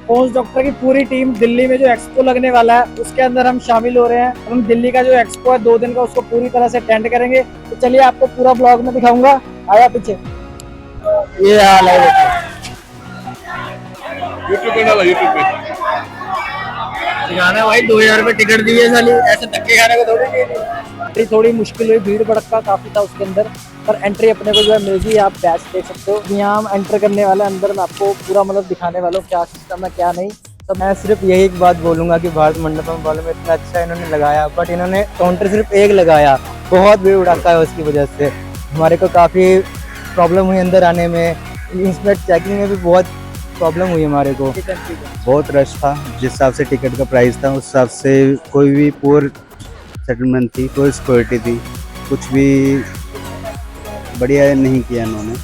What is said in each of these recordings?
Post doctor की पूरी team Delhi में जो एक्सपो लगने वाला है उसके अंदर हम शामिल हो रहे हैं। हम दिल्ली का जो एक्सपो है 2 दिन का, उसको पूरी तरह से अटेंड करेंगे। तो चलिए आपको पूरा ब्लॉग में दिखाऊंगा। आया पीछे, ये हाल है यूट्यूब पे डाला, यूट्यूब पे। दिखाना भाई। 2,000 रुपये टिकट दिए साली, ऐसे धक्के खाने को थोड़ी नहीं दी। थोड़ी मुश्किल हुई, भीड़ भड़का काफी था उसके अंदर, पर एंट्री अपने को जो है मिल गई। आप बैच देख सकते हो। यहाँ हम एंटर करने वाले, अंदर मैं आपको पूरा मतलब दिखाने वाला हूँ क्या सिस्टम है क्या नहीं। तो मैं सिर्फ यही एक बात बोलूंगा कि भारत मंडपम वालों में इतना अच्छा इन्होंने लगाया, बट इन्होंने काउंटर सिर्फ एक लगाया, बहुत भीड़ उड़ाता है उसकी वजह से हमारे को काफ़ी प्रॉब्लम हुई अंदर आने में। इंस्पेक्ट चेकिंग में भी बहुत प्रॉब्लम हुई हमारे को। बहुत रश था। जिस हिसाब से टिकट का प्राइस था उस हिसाब से कोई भी पुअर सेटलमेंट थी, कोई सिक्योरिटी थी, कुछ भी बढ़िया नहीं किया इन्होंने।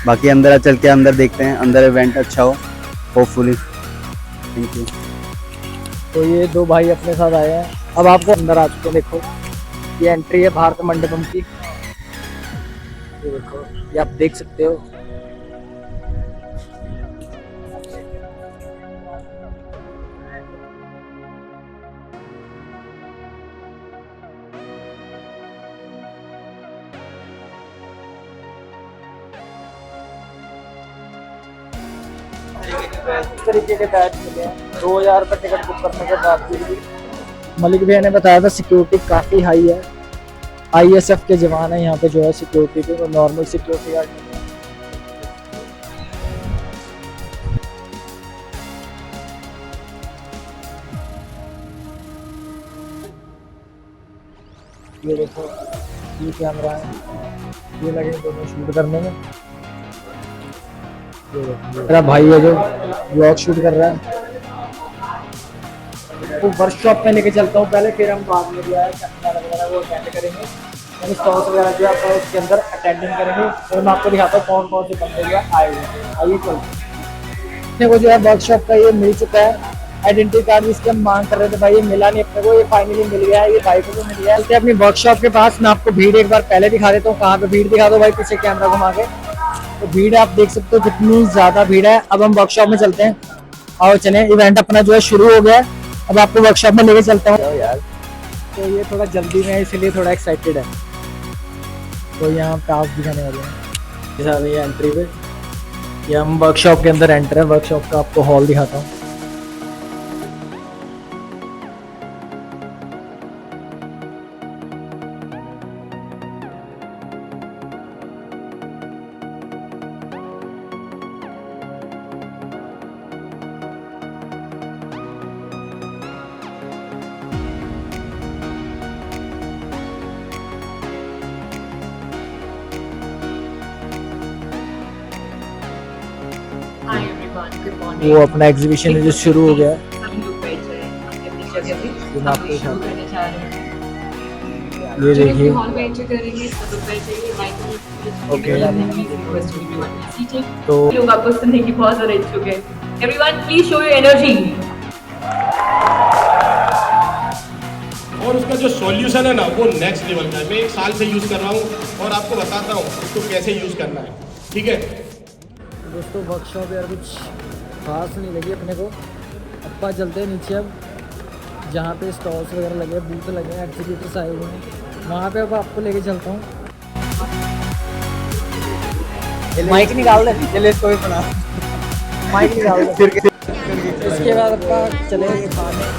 बाकी अंदर चल के अंदर देखते हैं, अंदर इवेंट अच्छा हो होपफुली। Thank you. तो ये दो भाई अपने साथ आए हैं, अब आपको अंदर आ चुके हैं। देखो ये एंट्री है भारत मंडपम की। ये देखो, ये आप देख सकते हो। इस तरीके के बैच मिले हैं। 2,000 रुपये टिकट बुक करने के बाद भी मलिक भैया ने बताया था सिक्योरिटी काफ़ी हाई है। ISF के जवान है यहाँ पे जो है सिक्योरिटी के, तो नॉर्मल सिक्योरिटी गार्ड नहीं है। ये देखो, ये कैमरा है, ये लगे दोनों शूट करने में। ये देखो मेरा भाई है जो ब्लॉग शूट कर रहा है। तो वर्कशॉप में लेके चलता हूँ पहले, फिर हम बाद में जो है सेमिनार वगैरह वो अटेंड करेंगे। यानी स्टॉल्स वगैरह जो है अपना उसके अंदर अटेंडिंग करेंगे, और मैं आपको दिखाता हूँ कौन कौन से बंदे जो है आए हुए हैं। आइए चलते हैं। अपने को जो है वर्कशॉप का ये मिल चुका है आइडेंटिटी कार्ड, जिसके हम मांग कर रहे थे भाई, ये मिला नहीं अपने को, ये फाइनली मिल गया है। ये भाई को भी मिल गया है। चलते अपनी वर्कशॉप के पास। मैं आपको भीड़ एक बार पहले दिखा देता हूँ, कहाँ पे भीड़ दिखा दो भाई, पीछे कैमरा घुमा के। तो भीड़ आप देख सकते हो कितनी ज्यादा भीड़ है। अब हम वर्कशॉप में चलते हैं और चले, इवेंट अपना जो है शुरू हो गया है। अब आपको वर्कशॉप में लेके चलता हूँ यार। तो ये थोड़ा जल्दी में है इसलिए थोड़ा एक्साइटेड है। तो यहाँ पे आप दिखाने वाले हैं ये एंट्री पे। ये हम वर्कशॉप के अंदर एंटर है। वर्कशॉप का आपको हॉल दिखाता हूँ। वो अपना एग्जीबिशन जो शुरू हो गया है। ये देखिए, ओके तो लोग आपको सुनने की बहुत ज़्यादा इच्छुक है। Everyone please show your energy. और उसका जो सॉल्यूशन है ना वो नेक्स्ट लेवल का है। मैं 1 साल से यूज़ कर रहा हूँ और आपको बताता हूँ उसको कैसे यूज़ करना है। ठीक है दोस्तों, वर्कशॉप यार कुछ खास नहीं लगी अपने को। अपा चलते हैं नीचे, अब जहाँ पे स्टॉल्स वगैरह लगे, बूथ लगे हैं, एक्सिबिटर्स आए हुए हैं, वहाँ पे अब आपको लेके चलता हूँ। माइक निकाल दे, चले इसको भी बना। माइक निकाल दे। इसके बाद अपा चले खाने।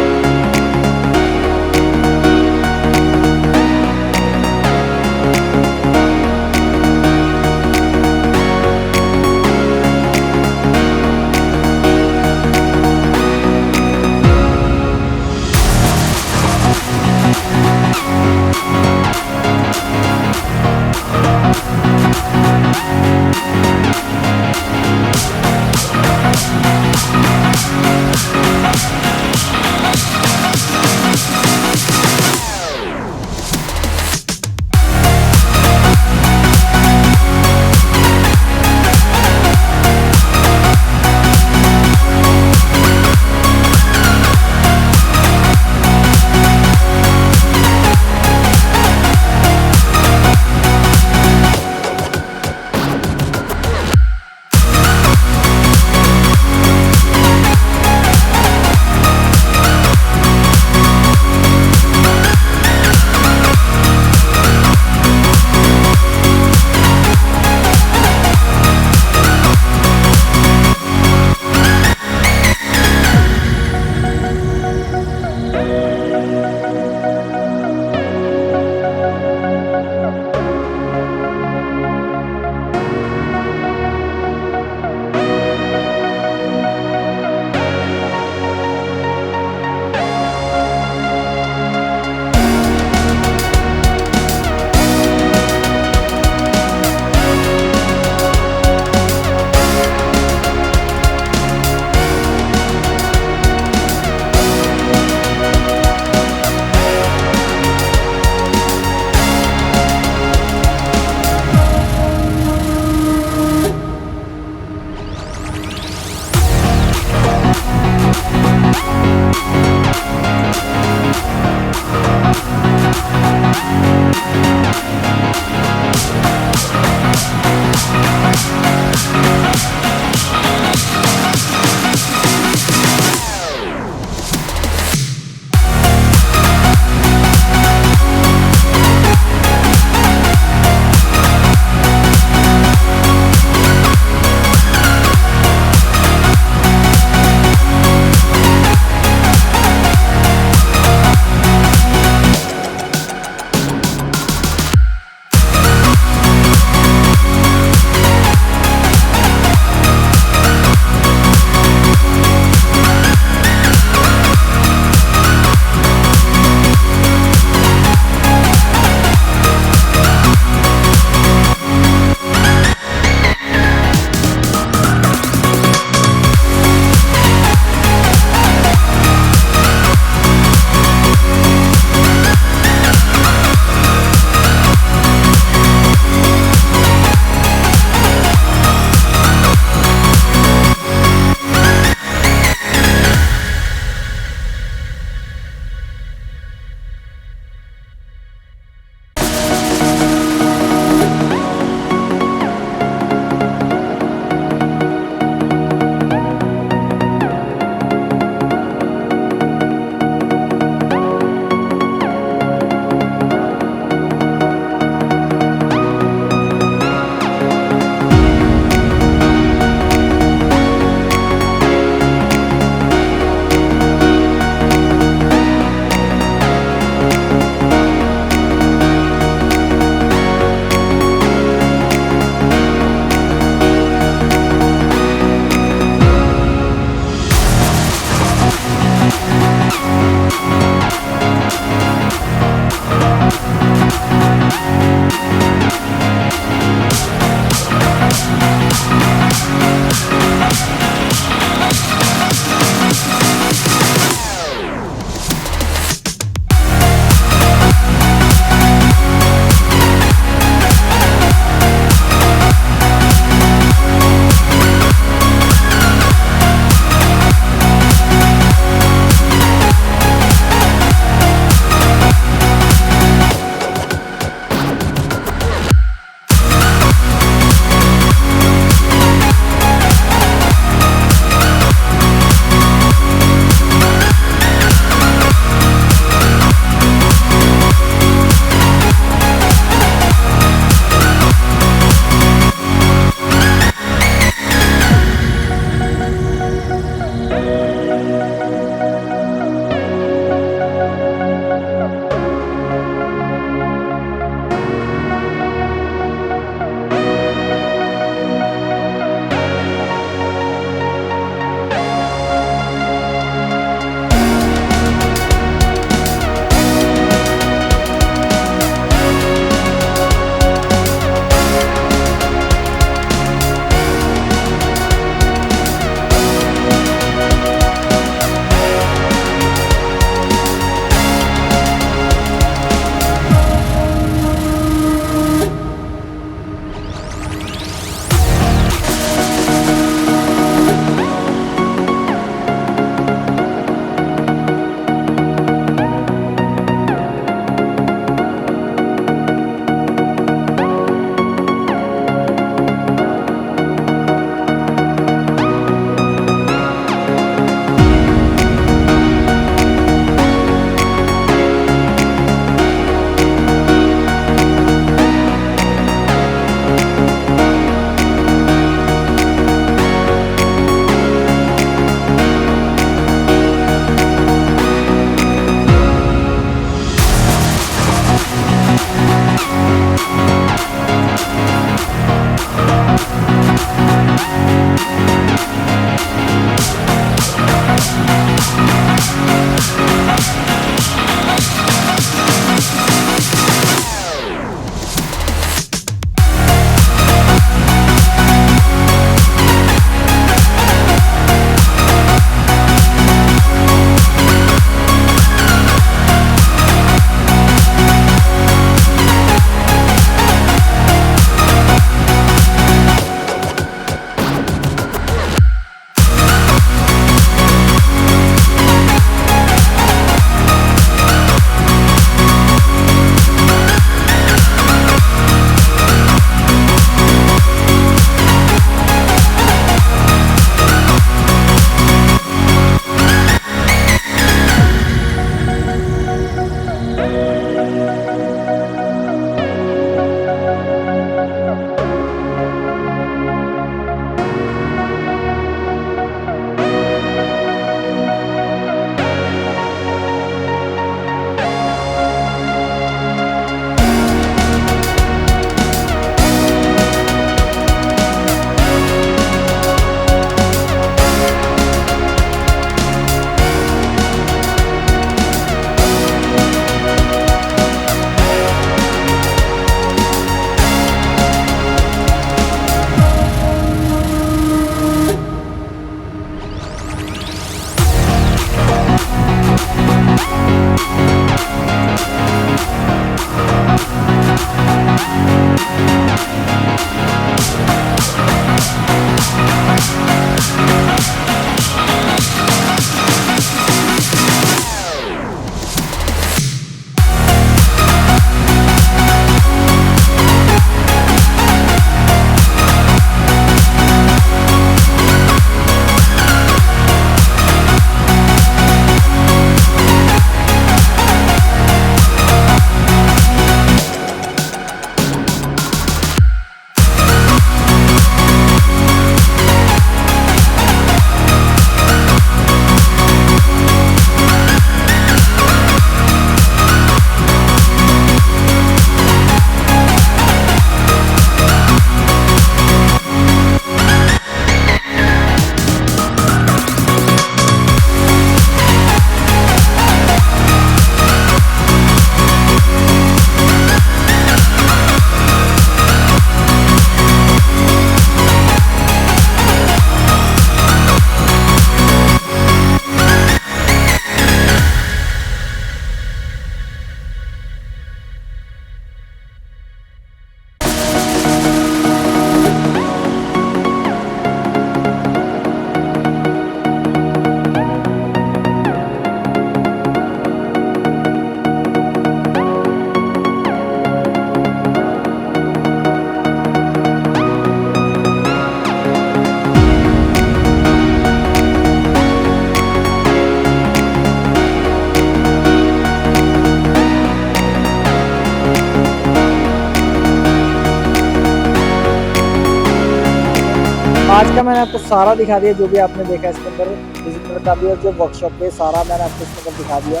आज का मैंने आपको सारा दिखा दिया, जो भी आपने देखा इसके अंदर विजिटर का भी और जो वर्कशॉप पे सारा मैंने आपको इसके अंदर दिखा दिया।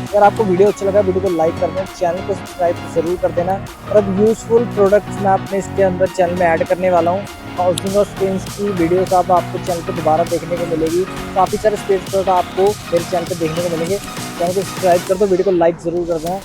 अगर आपको वीडियो अच्छा लगा वीडियो को लाइक कर देना, चैनल को सब्सक्राइब ज़रूर कर देना। और अब यूज़फुल प्रोडक्ट्स मैं अपने इसके अंदर चैनल में ऐड करने वाला हूँ। हाउसिंग और स्पेस की वीडियोस अब आपको चैनल पे दोबारा देखने को मिलेगी। काफ़ी सारे स्पेस प्रोडक्ट आपको मेरे चैनल पे देखने को मिलेंगे। चैनल को सब्सक्राइब कर दो, वीडियो को लाइक ज़रूर कर देना।